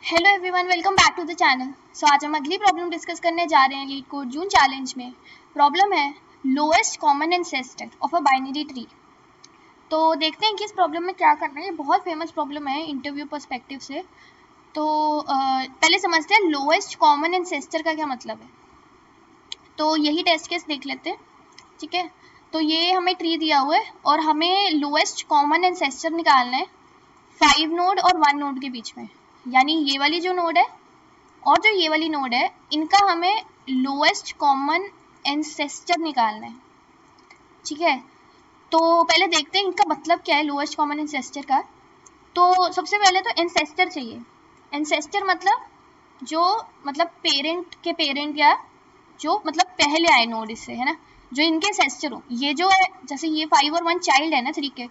Hello everyone, welcome back to the channel. So आज हम अगली प्रॉब्लम डिस्कस करने जा रहे हैं लीड कोड जून चैलेंज में। प्रॉब्लम है lowest common ancestor of a binary tree. तो देखते हैं कि इस प्रॉब्लम में क्या करना है। ये बहुत फेमस प्रॉब्लम है इंटरव्यू पर्सपेक्टिव से। तो पहले समझते हैं लोएस्ट कॉमन एंसेस्टर का क्या मतलब है। तो यही टेस्ट केस देख लेते हैं, ठीक है। तो ये हमें ट्री दिया हुआ है और हमें लोएस्ट कॉमन एंसेस्टर निकालना है 5 नोड और 1 नोड के बीच में। यानी ये वाली जो नोड है और जो ये वाली नोड है, इनका हमें लोएस्ट कॉमन एंसेस्टर निकालना है, ठीक है। तो पहले देखते हैं इनका मतलब क्या है लोएस्ट कॉमन एंसेस्टर का। तो सबसे पहले तो एंसेस्टर चाहिए। एंसेस्टर मतलब जो मतलब पेरेंट के पेरेंट या जो मतलब पहले आए नोड इससे, है ना, जो इनके एंसेस्टर हो। ये जो है जैसे ये 5 और 1 चाइल्ड है ना 3 के,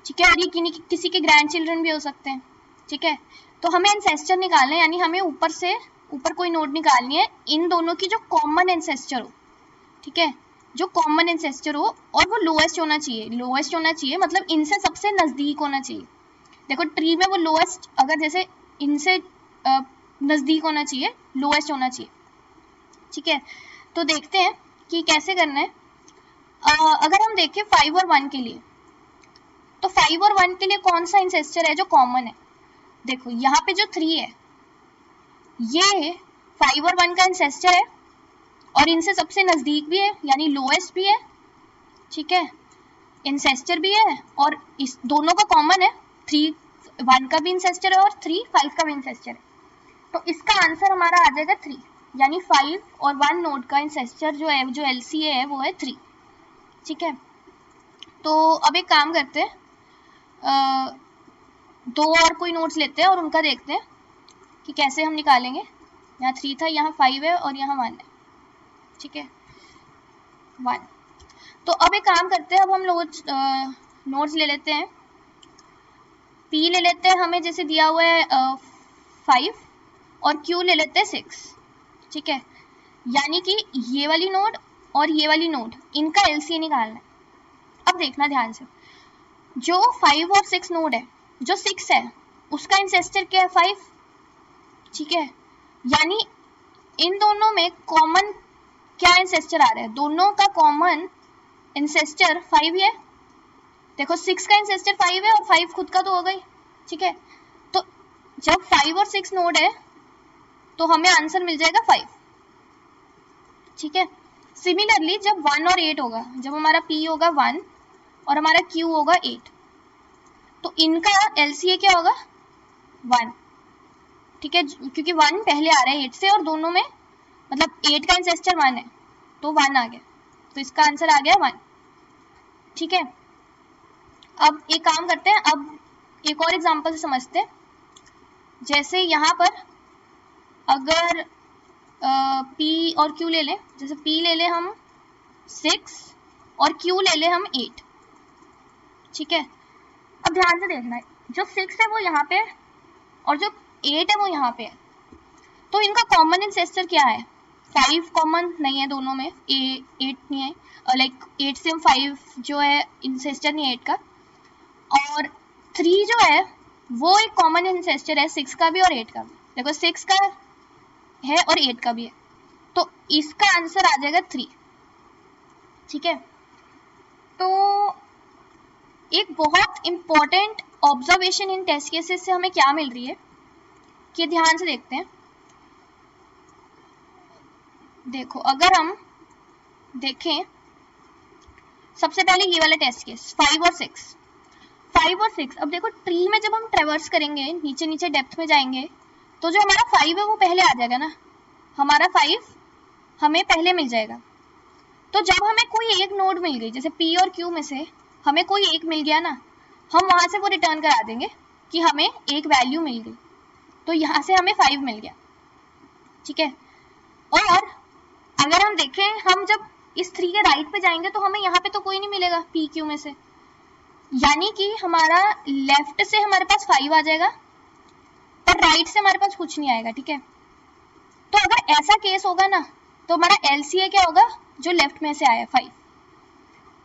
ठीक है, और ये किसी के ग्रैंड चिल्ड्रन भी हो सकते हैं, ठीक है। तो हमें एंसेस्टर निकालना है, यानी हमें ऊपर कोई नोड निकालनी है इन दोनों की जो कॉमन एंसेस्टर हो, ठीक है, जो कॉमन एंसेस्टर हो और वो लोएस्ट होना चाहिए। लोएस्ट होना चाहिए मतलब इनसे सबसे नजदीक होना चाहिए। देखो ट्री में वो लोएस्ट अगर जैसे इनसे नजदीक होना चाहिए, लोएस्ट होना चाहिए, ठीक है। तो देखते हैं कि कैसे करना है। अगर हम देखें 5 और 1 के लिए, तो 5 और 1 के लिए कौन सा एंसेस्टर है जो कॉमन है। देखो यहाँ पे जो 3 है ये 5 और 1 का एंसेस्टर है और इनसे सबसे नजदीक भी है, यानी लोएस्ट भी है, ठीक है, एंसेस्टर भी है और इस दोनों का कॉमन है। 3 1 का भी एंसेस्टर है और 3 5 का भी एंसेस्टर है। तो इसका आंसर हमारा आ जाएगा 3, यानी 5 और 1 नोड का एंसेस्टर जो है, जो एलसीए है, वो है 3, ठीक है। तो अब एक काम करते हैं, दो और कोई नोट्स लेते हैं और उनका देखते हैं कि कैसे हम निकालेंगे। यहाँ 3 था, यहाँ 5 है और यहाँ 1 है, ठीक है, 1। तो अब एक काम करते हैं, अब हम लोग नोट्स ले लेते हैं। P ले लेते हैं, हमें जैसे दिया हुआ है 5 और Q ले लेते हैं 6, ठीक है। यानी कि ये वाली नोड और ये वाली नोड, इनका LCA निकालना है। अब देखना ध्यान से, जो 5 और 6 नोड है, जो 6 है उसका एंसेस्टर क्या है 5, ठीक है। यानी इन दोनों में कॉमन क्या एंसेस्टर आ रहा है, दोनों का कॉमन एंसेस्टर 5 है। देखो 6 का एंसेस्टर 5 है और 5 खुद का तो हो गई, ठीक है। तो जब 5 और 6 नोड है तो हमें आंसर मिल जाएगा 5, ठीक है। सिमिलरली जब 1 और 8 होगा, जब हमारा P होगा 1 और हमारा Q होगा 8, तो इनका LCA क्या होगा 1, ठीक है, क्योंकि 1 पहले आ रहा है 8 से और दोनों में मतलब 8 का एंसेस्टर 1 है तो 1 आ गया, तो इसका आंसर आ गया 1, ठीक है। अब एक काम करते हैं, अब एक और एग्जांपल से समझते हैं। जैसे यहाँ पर अगर P और Q ले लें, जैसे P ले लें हम 6 और Q ले लें हम 8, ठीक है। अब ध्यान से देखना है, जो 6 है वो यहाँ पे और जो 8 है वो यहाँ पे है। तो इनका कॉमन एंसेस्टर क्या है, 5 कॉमन नहीं है दोनों में, 8 नहीं है, लाइक 8 से 5 जो है एंसेस्टर नहीं है 8 का, और 3 जो है वो एक कॉमन एंसेस्टर है 6 का भी और 8 का भी। देखो 6 का है और 8 का भी है, तो इसका आंसर आ जाएगा 3, ठीक है। तो एक बहुत इंपॉर्टेंट ऑब्जर्वेशन इन टेस्ट केसेस से हमें क्या मिल रही है कि ध्यान से देखते हैं। देखो अगर हम देखें सबसे पहले ये वाला टेस्ट केस 5 और 6, अब देखो ट्री में जब हम ट्रेवर्स करेंगे, नीचे नीचे डेप्थ में जाएंगे, तो जो हमारा 5 है वो पहले आ जाएगा ना, हमारा 5 हमें पहले मिल जाएगा। तो जब हमें कोई एक नोड मिल गई, जैसे P और Q में से हमें कोई एक मिल गया ना, हम वहां से वो रिटर्न करा देंगे कि हमें एक वैल्यू मिल गई, तो यहाँ से हमें 5 मिल गया, ठीक है। और अगर हम देखें, हम जब इस 3 के राइट पे जाएंगे तो हमें यहाँ पे तो कोई नहीं मिलेगा P Q में से, यानी कि हमारा लेफ्ट से हमारे पास 5 आ जाएगा पर राइट से हमारे पास कुछ नहीं आएगा, ठीक है। तो अगर ऐसा केस होगा ना, तो हमारा LCA क्या होगा, जो लेफ्ट में से आया 5,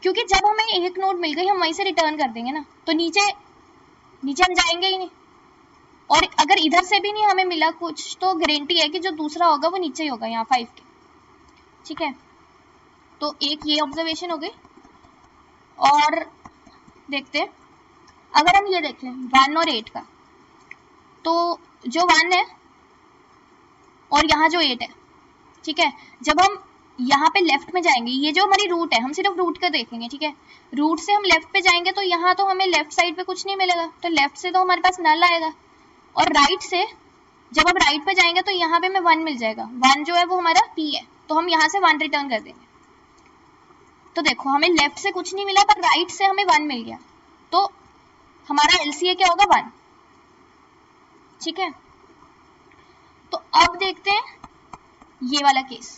क्योंकि जब हमें एक नोड मिल गई हम वहीं से रिटर्न कर देंगे ना, तो नीचे हम जाएंगे ही नहीं, और अगर इधर से भी नहीं हमें मिला कुछ तो गारंटी है कि जो दूसरा होगा वो नीचे ही होगा यहाँ 5 के। ठीक है, तो एक ये ऑब्जर्वेशन हो गई। और देखते हैं अगर हम ये देखें 1 और 8 का, तो जो 1 है और यहाँ जो 8 है, ठीक है, जब हम यहाँ पे लेफ्ट में जाएंगे, ये जो हमारी रूट है हम सिर्फ रूट का देखेंगे, ठीक है, रूट से हम लेफ्ट पे जाएंगे तो यहाँ तो हमें लेफ्ट साइड पे कुछ नहीं मिलेगा, तो लेफ्ट से तो हमारे पास नल आएगा। और राइट से जब हम राइट पे जाएंगे तो यहाँ पे हमें 1 मिल जाएगा, 1 जो है वो हमारा p है, तो हम यहाँ से 1 रिटर्न कर देंगे। तो देखो हमें लेफ्ट से कुछ नहीं मिला पर राइट से हमें 1 मिल गया, तो हमारा LCA क्या होगा 1। ठीक है, तो अब देखते हैं ये वाला केस।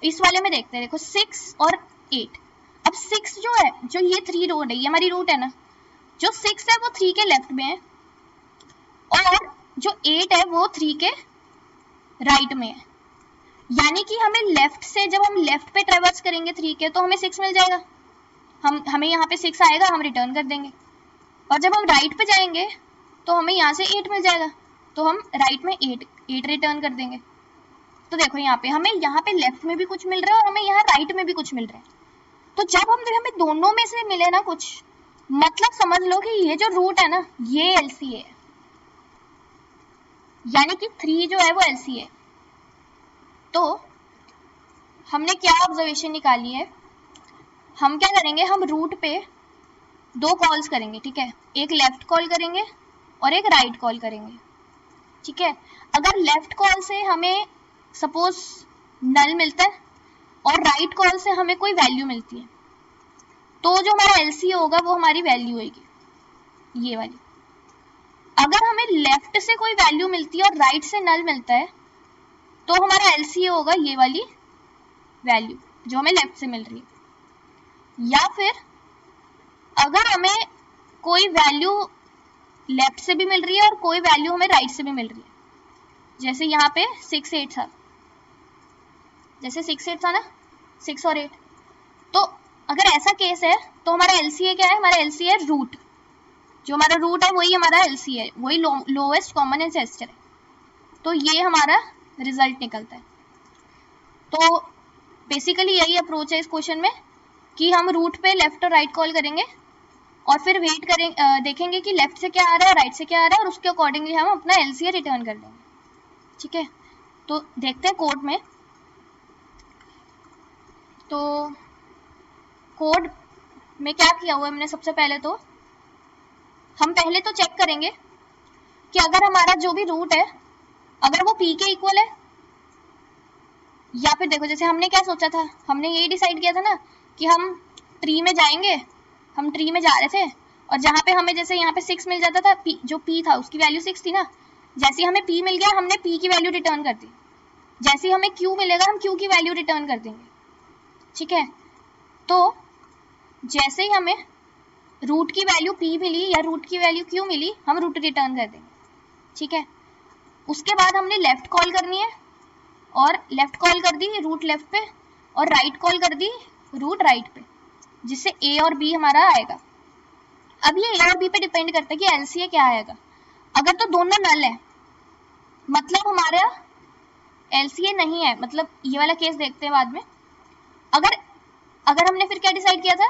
इस वाले में देखते हैं, देखो 6 और 8। अब 6 जो है, जो ये 3 रोड है, ये हमारी रूट है ना, जो 6 है वो 3 के लेफ्ट में है और जो 8 है वो 3 के राइट में है। यानी कि हमें लेफ्ट से जब हम लेफ्ट पे ट्रेवर्स करेंगे 3 के तो हमें 6 मिल जाएगा, हमें यहाँ पे 6 आएगा, हम रिटर्न कर देंगे। और जब हम राइट पे जाएंगे तो हमें यहाँ से 8 मिल जाएगा, तो हम राइट में 8 रिटर्न कर देंगे। तो देखो यहाँ पे लेफ्ट में भी कुछ मिल रहा है और हमें यहाँ राइट में भी कुछ मिल रहा है। तो जब हमें दोनों में से मिले ना कुछ, मतलब समझ लो कि ये जो रूट है ना ये LCA है, यानी कि 3 जो है वो LCA है। तो हमने क्या ऑब्जर्वेशन निकाली है, हम क्या करेंगे, हम रूट पे 2 कॉल्स करेंगे, ठीक है, एक लेफ्ट कॉल करेंगे और एक राइट कॉल करेंगे। ठीक है, अगर लेफ्ट कॉल से हमें सपोज नल मिलता है और राइट कॉल से हमें कोई वैल्यू मिलती है, तो जो हमारा LCA होगा वो हमारी वैल्यू होगी ये वाली। अगर हमें लेफ्ट से कोई वैल्यू मिलती है और राइट से नल मिलता है तो हमारा LCA होगा ये वाली वैल्यू जो हमें लेफ्ट से मिल रही है। या फिर अगर हमें कोई वैल्यू लेफ्ट से भी मिल रही है और कोई वैल्यू हमें राइट से भी मिल रही है, जैसे यहाँ पे 6 8 था, जैसे 6 8 था ना, 6 और 8, तो अगर ऐसा केस है तो हमारा LCA क्या है, हमारा LCA है रूट, जो हमारा रूट है वही हमारा LCA है, वही लोएस्ट कॉमन एंसेस्टर है। तो ये हमारा रिजल्ट निकलता है। तो बेसिकली यही अप्रोच है इस क्वेश्चन में कि हम रूट पे लेफ्ट और राइट कॉल करेंगे और फिर वेट करेंगे, देखेंगे कि लेफ्ट से क्या आ रहा है, राइट से क्या आ रहा है, और उसके अकॉर्डिंगली हम अपना LCA रिटर्न कर देंगे। ठीक है, तो देखते हैं कोड में। तो कोड में क्या किया हुआ है हमने, सबसे पहले तो हम पहले तो चेक करेंगे कि अगर हमारा जो भी रूट है अगर वो p के इक्वल है, या फिर देखो जैसे हमने क्या सोचा था, हमने यही डिसाइड किया था ना कि हम ट्री में जाएंगे, हम ट्री में जा रहे थे और जहाँ पे हमें जैसे यहाँ पे 6 मिल जाता था, जो p था उसकी वैल्यू 6 थी ना, जैसे हमें p मिल गया हमने p की वैल्यू रिटर्न कर दी, जैसे हमें q मिलेगा हम q की वैल्यू रिटर्न कर देंगे। ठीक है, तो जैसे ही हमें रूट की वैल्यू p मिली या रूट की वैल्यू q मिली, हम रूट रिटर्न कर देंगे। ठीक है, उसके बाद हमने लेफ्ट कॉल करनी है और लेफ्ट कॉल कर दी रूट लेफ्ट पे और राइट कॉल कर दी रूट राइट पे, जिससे a और b हमारा आएगा। अब ये a और b पे डिपेंड करता है कि LCA क्या आएगा। अगर तो दोनों नल है मतलब हमारा LCA नहीं है, मतलब ये वाला केस देखते हैं बाद में। अगर हमने फिर क्या डिसाइड किया था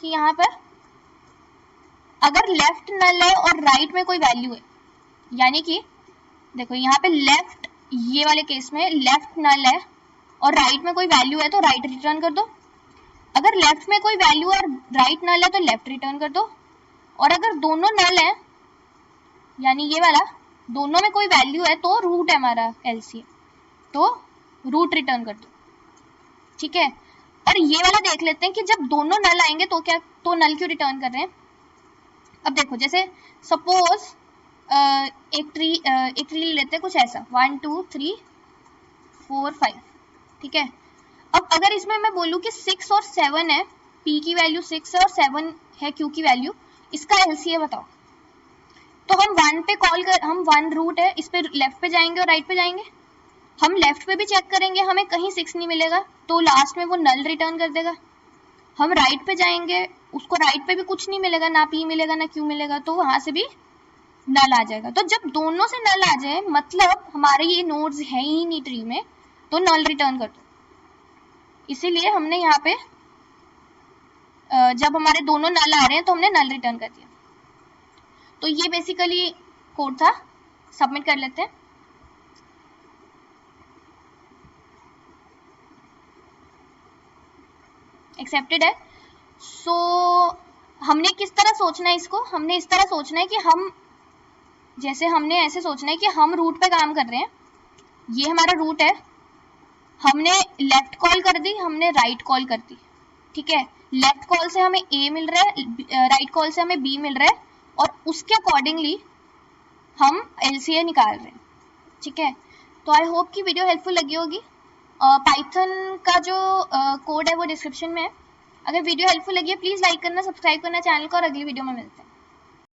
कि यहाँ पर अगर लेफ्ट नल है और राइट में कोई वैल्यू है, यानी कि देखो यहाँ पे लेफ्ट, ये वाले केस में लेफ्ट नल है और राइट में कोई वैल्यू है तो राइट रिटर्न कर दो। अगर लेफ्ट में कोई वैल्यू और राइट नल है तो लेफ्ट रिटर्न कर दो। और अगर दोनों नल है, यानी ये वाला दोनों में कोई वैल्यू है तो रूट है हमारा LCA, तो रूट रिटर्न कर दो। ठीक है, और ये वाला देख लेते हैं कि जब दोनों नल आएंगे तो क्या, तो नल क्यों रिटर्न कर रहे हैं। अब देखो जैसे सपोज एक ट्री लेते हैं कुछ ऐसा 1 2 3 4 5। ठीक है, अब अगर इसमें मैं बोलूँ कि 6 और 7 है, p की वैल्यू 6 है और 7 है q की वैल्यू, इसका LCA बताओ। तो हम 1 पे कॉल कर, हम 1 रूट है, इस पे लेफ्ट पे जाएंगे और राइट पे जाएंगे। हम लेफ्ट पे भी चेक करेंगे, हमें कहीं 6 नहीं मिलेगा तो लास्ट में वो नल रिटर्न कर देगा। हम राइट पे जाएंगे, उसको राइट पे भी कुछ नहीं मिलेगा, ना p मिलेगा ना q मिलेगा, तो वहां से भी नल आ जाएगा। तो जब दोनों से नल आ जाए मतलब हमारे ये नोड्स है ही नहीं ट्री में, तो नल रिटर्न कर दो। इसीलिए हमने यहाँ पे जब हमारे दोनों नल आ रहे हैं तो हमने नल रिटर्न कर दिया। तो ये बेसिकली कोड था। सबमिट कर लेते हैं। एक्सेप्टेड है। सो हमने किस तरह सोचना है इसको, हमने इस तरह सोचना है कि हम जैसे हमने ऐसे सोचना है कि हम रूट पे काम कर रहे हैं, ये हमारा रूट है, हमने लेफ्ट कॉल कर दी, हमने राइट कॉल कर दी, ठीक है। लेफ्ट कॉल से हमें ए मिल रहा है, राइट कॉल से हमें बी मिल रहा है, और उसके अकॉर्डिंगली हम एलसीए निकाल रहे हैं, ठीक है। तो आई होप कि वीडियो हेल्पफुल लगी होगी। पाइथन का जो कोड है वो डिस्क्रिप्शन में है। अगर वीडियो हेल्पफुल लगी है प्लीज़ लाइक करना, सब्सक्राइब करना चैनल को, और अगली वीडियो में मिलते हैं।